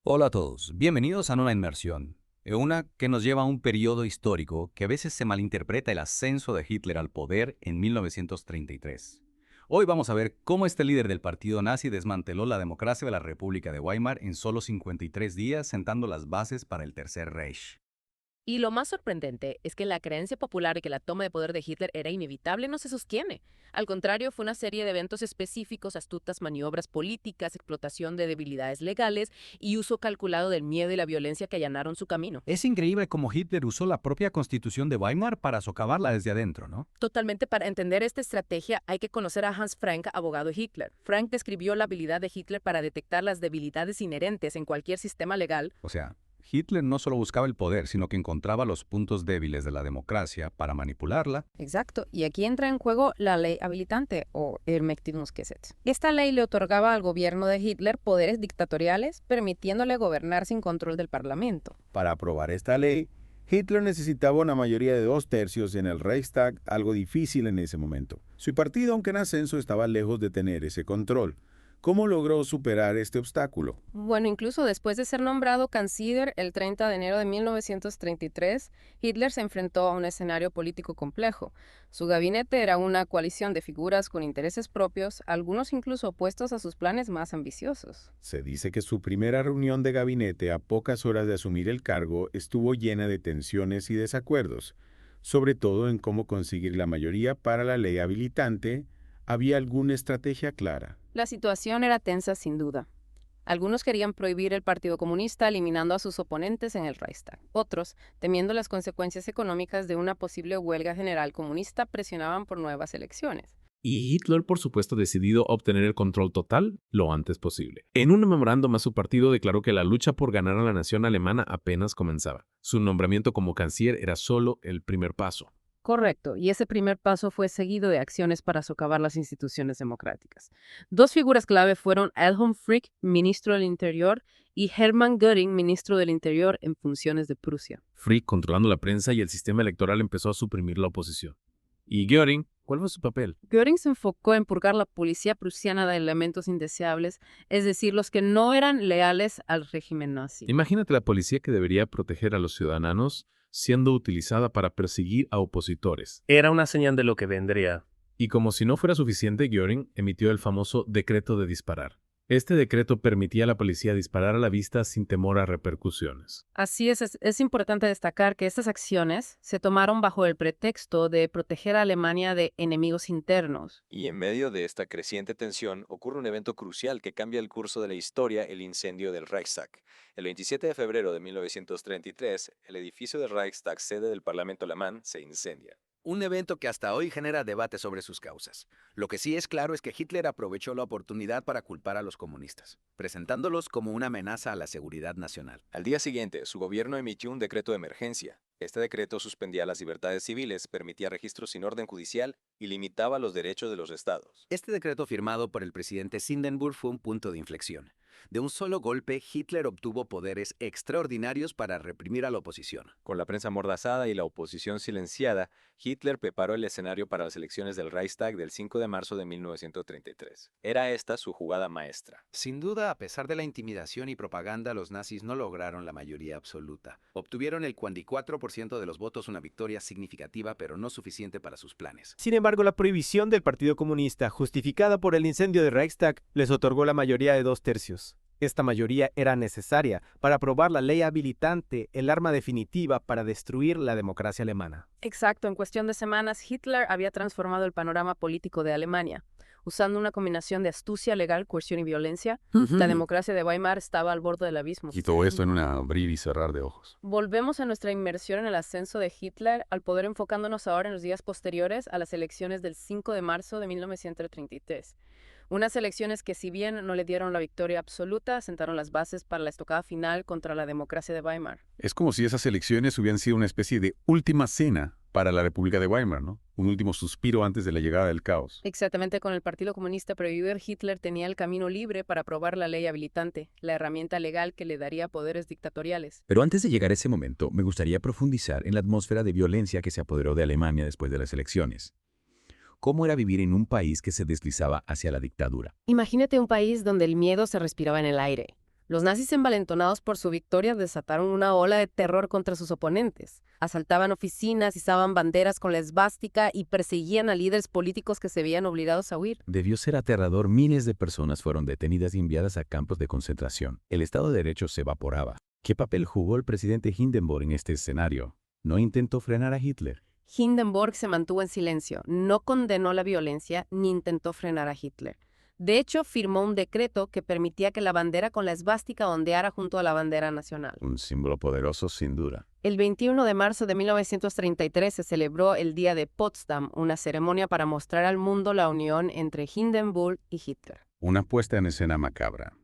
Hola a todos, bienvenidos a una inmersión, una que nos lleva a un periodo histórico que a veces se malinterpreta el ascenso de Hitler al poder en 1933. Hoy vamos a ver cómo este líder del partido nazi desmanteló la democracia de la República de Weimar en solo 53 días, sentando las bases para el Tercer Reich. Y lo más sorprendente es que la creencia popular de que la toma de poder de Hitler era inevitable no se sostiene. Al contrario, fue una serie de eventos específicos, astutas maniobras políticas, explotación de debilidades legales y uso calculado del miedo y la violencia que allanaron su camino. Es increíble cómo Hitler usó la propia constitución de Weimar para socavarla desde adentro, ¿no? Totalmente, para entender esta estrategia hay que conocer a Hans Frank, abogado de Hitler. Frank describió la habilidad de Hitler para detectar las debilidades inherentes en cualquier sistema legal. O sea, Hitler no solo buscaba el poder, sino que encontraba los puntos débiles de la democracia para manipularla. Exacto, y aquí entra en juego la ley habilitante o Ermächtigungsgesetz. Esta ley le otorgaba al gobierno de Hitler poderes dictatoriales, permitiéndole gobernar sin control del parlamento. Para aprobar esta ley, Hitler necesitaba una mayoría de 2/3 en el Reichstag, algo difícil en ese momento. Su partido, aunque en ascenso, estaba lejos de tener ese control. ¿Cómo logró superar este obstáculo? Bueno, incluso después de ser nombrado canciller el 30 de enero de 1933, Hitler se enfrentó a un escenario político complejo. Su gabinete era una coalición de figuras con intereses propios, algunos incluso opuestos a sus planes más ambiciosos. Se dice que su primera reunión de gabinete a pocas horas de asumir el cargo estuvo llena de tensiones y desacuerdos, sobre todo en cómo conseguir la mayoría para la ley habilitante. ¿Había alguna estrategia clara? La situación era tensa sin duda. Algunos querían prohibir el Partido Comunista, eliminando a sus oponentes en el Reichstag. Otros, temiendo las consecuencias económicas de una posible huelga general comunista, presionaban por nuevas elecciones. Y Hitler, por supuesto, decidido obtener el control total lo antes posible. En un memorándum a su partido declaró que la lucha por ganar a la nación alemana apenas comenzaba. Su nombramiento como canciller era solo el primer paso. Correcto, y ese primer paso fue seguido de acciones para socavar las instituciones democráticas. Dos figuras clave fueron Wilhelm Frick, ministro del Interior, y Hermann Göring, ministro del Interior en funciones de Prusia. Frick, controlando la prensa y el sistema electoral, empezó a suprimir la oposición. ¿Y Göring? ¿Cuál fue su papel? Göring se enfocó en purgar la policía prusiana de elementos indeseables, es decir, los que no eran leales al régimen nazi. Imagínate la policía que debería proteger a los ciudadanos siendo utilizada para perseguir a opositores. Era una señal de lo que vendría. Y como si no fuera suficiente, Göring emitió el famoso decreto de disparar. Este decreto permitía a la policía disparar a la vista sin temor a repercusiones. Así es importante destacar que estas acciones se tomaron bajo el pretexto de proteger a Alemania de enemigos internos. Y en medio de esta creciente tensión ocurre un evento crucial que cambia el curso de la historia, el incendio del Reichstag. El 27 de febrero de 1933, el edificio del Reichstag, sede del Parlamento alemán, se incendia. Un evento que hasta hoy genera debate sobre sus causas. Lo que sí es claro es que Hitler aprovechó la oportunidad para culpar a los comunistas, presentándolos como una amenaza a la seguridad nacional. Al día siguiente, su gobierno emitió un decreto de emergencia. Este decreto suspendía las libertades civiles, permitía registros sin orden judicial y limitaba los derechos de los estados. Este decreto firmado por el presidente Hindenburg fue un punto de inflexión. De un solo golpe, Hitler obtuvo poderes extraordinarios para reprimir a la oposición. Con la prensa amordazada y la oposición silenciada, Hitler preparó el escenario para las elecciones del Reichstag del 5 de marzo de 1933. Era esta su jugada maestra. Sin duda, a pesar de la intimidación y propaganda, los nazis no lograron la mayoría absoluta. Obtuvieron el 44% de los votos, una victoria significativa, pero no suficiente para sus planes. Sin embargo, la prohibición del Partido Comunista, justificada por el incendio de Reichstag, les otorgó la mayoría de 2/3. Esta mayoría era necesaria para aprobar la ley habilitante, el arma definitiva para destruir la democracia alemana. Exacto, en cuestión de semanas, Hitler había transformado el panorama político de Alemania. Usando una combinación de astucia legal, coerción y violencia, la democracia de Weimar estaba al borde del abismo. Y todo esto en un abrir y cerrar de ojos. Volvemos a nuestra inmersión en el ascenso de Hitler al poder, enfocándonos ahora en los días posteriores a las elecciones del 5 de marzo de 1933. Unas elecciones que, si bien no le dieron la victoria absoluta, sentaron las bases para la estocada final contra la democracia de Weimar. Es como si esas elecciones hubieran sido una especie de última cena para la República de Weimar, ¿no? Un último suspiro antes de la llegada del caos. Exactamente, con el Partido Comunista prohibido, Hitler tenía el camino libre para aprobar la ley habilitante, la herramienta legal que le daría poderes dictatoriales. Pero antes de llegar a ese momento, me gustaría profundizar en la atmósfera de violencia que se apoderó de Alemania después de las elecciones. ¿Cómo era vivir en un país que se deslizaba hacia la dictadura? Imagínate un país donde el miedo se respiraba en el aire, Los nazis, envalentonados por su victoria, desataron una ola de terror contra sus oponentes. Asaltaban oficinas, izaban banderas con la esvástica y perseguían a líderes políticos que se veían obligados a huir. Debió ser aterrador. Miles de personas fueron detenidas y enviadas a campos de concentración. El Estado de Derecho se evaporaba. ¿Qué papel jugó el presidente Hindenburg en este escenario? ¿No intentó frenar a Hitler? Hindenburg se mantuvo en silencio, no condenó la violencia ni intentó frenar a Hitler. De hecho, firmó un decreto que permitía que la bandera con la esvástica ondeara junto a la bandera nacional. Un símbolo poderoso, sin duda. El 21 de marzo de 1933 se celebró el Día de Potsdam, una ceremonia para mostrar al mundo la unión entre Hindenburg y Hitler. Una puesta en escena macabra.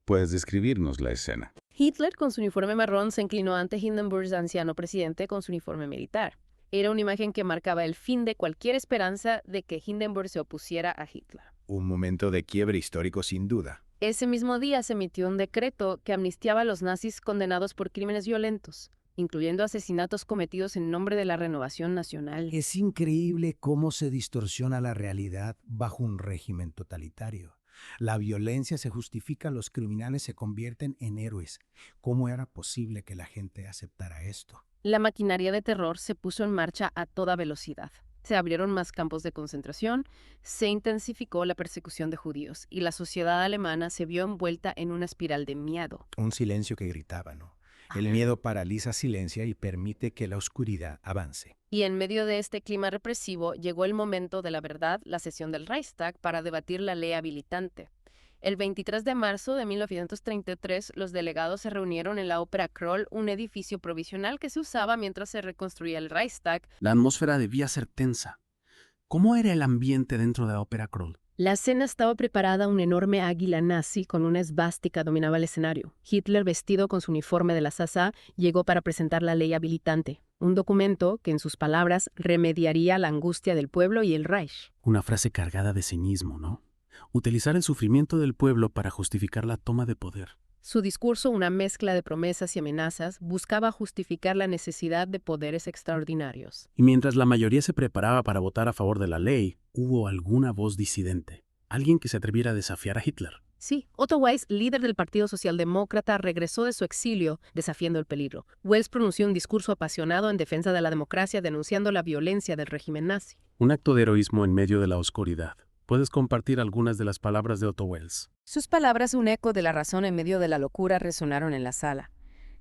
¿Puedes describirnos la escena? Hitler, con su uniforme marrón, se inclinó ante Hindenburgs anciano presidente con su uniforme militar. Era una imagen que marcaba el fin de cualquier esperanza de que Hindenburg se opusiera a Hitler. Un momento de quiebre histórico sin duda. Ese mismo día se emitió un decreto que amnistiaba a los nazis condenados por crímenes violentos, incluyendo asesinatos cometidos en nombre de la renovación nacional. Es increíble cómo se distorsiona la realidad bajo un régimen totalitario. La violencia se justifica, los criminales se convierten en héroes. ¿Cómo era posible que la gente aceptara esto? La maquinaria de terror se puso en marcha a toda velocidad. Se abrieron más campos de concentración, se intensificó la persecución de judíos y la sociedad alemana se vio envuelta en una espiral de miedo. Un silencio que gritaba, ¿no? El miedo paraliza, silencia y permite que la oscuridad avance. Y en medio de este clima represivo llegó el momento de la verdad, la sesión del Reichstag, para debatir la ley habilitante. El 23 de marzo de 1933, los delegados se reunieron en la Ópera Kroll, un edificio provisional que se usaba mientras se reconstruía el Reichstag. La atmósfera debía ser tensa. ¿Cómo era el ambiente dentro de la Ópera Kroll? La cena estaba preparada, un enorme águila nazi con una esvástica dominaba el escenario. Hitler, vestido con su uniforme de la SA, llegó para presentar la ley habilitante, un documento que, en sus palabras, remediaría la angustia del pueblo y el Reich. Una frase cargada de cinismo, ¿no? Utilizar el sufrimiento del pueblo para justificar la toma de poder. Su discurso, una mezcla de promesas y amenazas, buscaba justificar la necesidad de poderes extraordinarios. Y mientras la mayoría se preparaba para votar a favor de la ley, hubo alguna voz disidente, alguien que se atreviera a desafiar a Hitler. Sí, Otto Weiss, líder del Partido Socialdemócrata, regresó de su exilio desafiando el peligro. Wells pronunció un discurso apasionado en defensa de la democracia, denunciando la violencia del régimen nazi. Un acto de heroísmo en medio de la oscuridad. ¿Puedes compartir algunas de las palabras de Otto Wells? Sus palabras, un eco de la razón en medio de la locura, resonaron en la sala.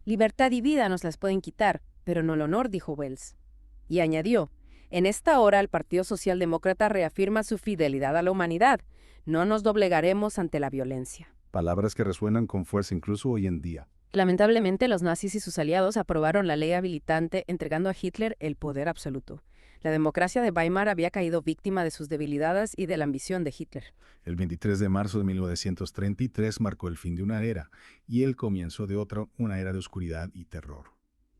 Libertad y vida nos las pueden quitar, pero no el honor, dijo Wells. Y añadió, en esta hora el Partido Socialdemócrata reafirma su fidelidad a la humanidad. No nos doblegaremos ante la violencia. Palabras que resuenan con fuerza incluso hoy en día. Lamentablemente, los nazis y sus aliados aprobaron la ley habilitante, entregando a Hitler el poder absoluto. La democracia de Weimar había caído víctima de sus debilidades y de la ambición de Hitler. El 23 de marzo de 1933 marcó el fin de una era y el comienzo de otra, una era de oscuridad y terror.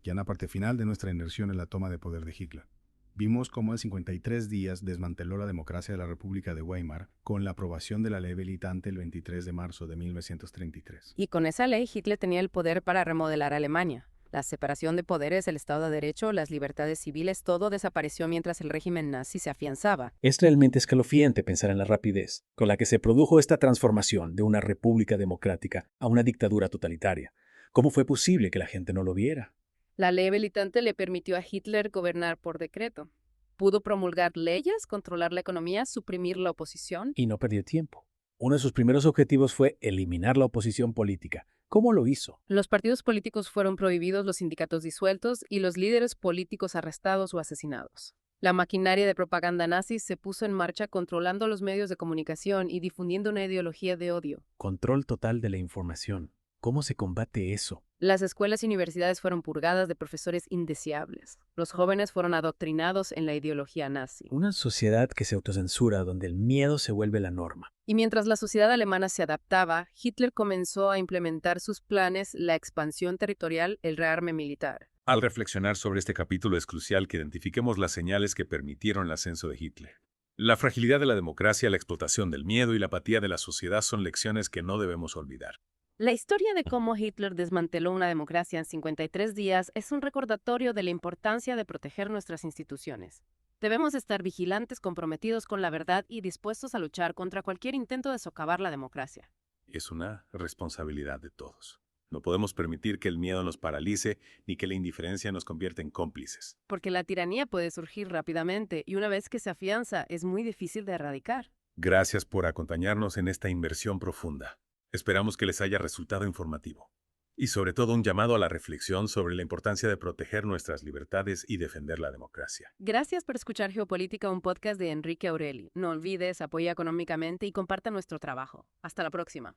Ya en la parte final de nuestra inmersión en la toma de poder de Hitler, vimos cómo en 53 días desmanteló la democracia de la República de Weimar con la aprobación de la ley habilitante el 23 de marzo de 1933. Y con esa ley, Hitler tenía el poder para remodelar Alemania. La separación de poderes, el Estado de Derecho, las libertades civiles, todo desapareció mientras el régimen nazi se afianzaba. Es realmente escalofriante pensar en la rapidez con la que se produjo esta transformación de una república democrática a una dictadura totalitaria. ¿Cómo fue posible que la gente no lo viera? La ley habilitante le permitió a Hitler gobernar por decreto. Pudo promulgar leyes, controlar la economía, suprimir la oposición. Y no perdió tiempo. Uno de sus primeros objetivos fue eliminar la oposición política. ¿Cómo lo hizo? Los partidos políticos fueron prohibidos, los sindicatos disueltos y los líderes políticos arrestados o asesinados. La maquinaria de propaganda nazi se puso en marcha controlando los medios de comunicación y difundiendo una ideología de odio. Control total de la información. ¿Cómo se combate eso? Las escuelas y universidades fueron purgadas de profesores indeseables. Los jóvenes fueron adoctrinados en la ideología nazi. Una sociedad que se autocensura, donde el miedo se vuelve la norma. Y mientras la sociedad alemana se adaptaba, Hitler comenzó a implementar sus planes, la expansión territorial, el rearme militar. Al reflexionar sobre este capítulo es crucial que identifiquemos las señales que permitieron el ascenso de Hitler. La fragilidad de la democracia, la explotación del miedo y la apatía de la sociedad son lecciones que no debemos olvidar. La historia de cómo Hitler desmanteló una democracia en 53 días es un recordatorio de la importancia de proteger nuestras instituciones. Debemos estar vigilantes, comprometidos con la verdad y dispuestos a luchar contra cualquier intento de socavar la democracia. Es una responsabilidad de todos. No podemos permitir que el miedo nos paralice ni que la indiferencia nos convierta en cómplices. Porque la tiranía puede surgir rápidamente y una vez que se afianza es muy difícil de erradicar. Gracias por acompañarnos en esta inmersión profunda. Esperamos que les haya resultado informativo. Y sobre todo un llamado a la reflexión sobre la importancia de proteger nuestras libertades y defender la democracia. Gracias por escuchar Geopolítica, un podcast de Enrique Aureli. No olvides, apoya económicamente y comparta nuestro trabajo. Hasta la próxima.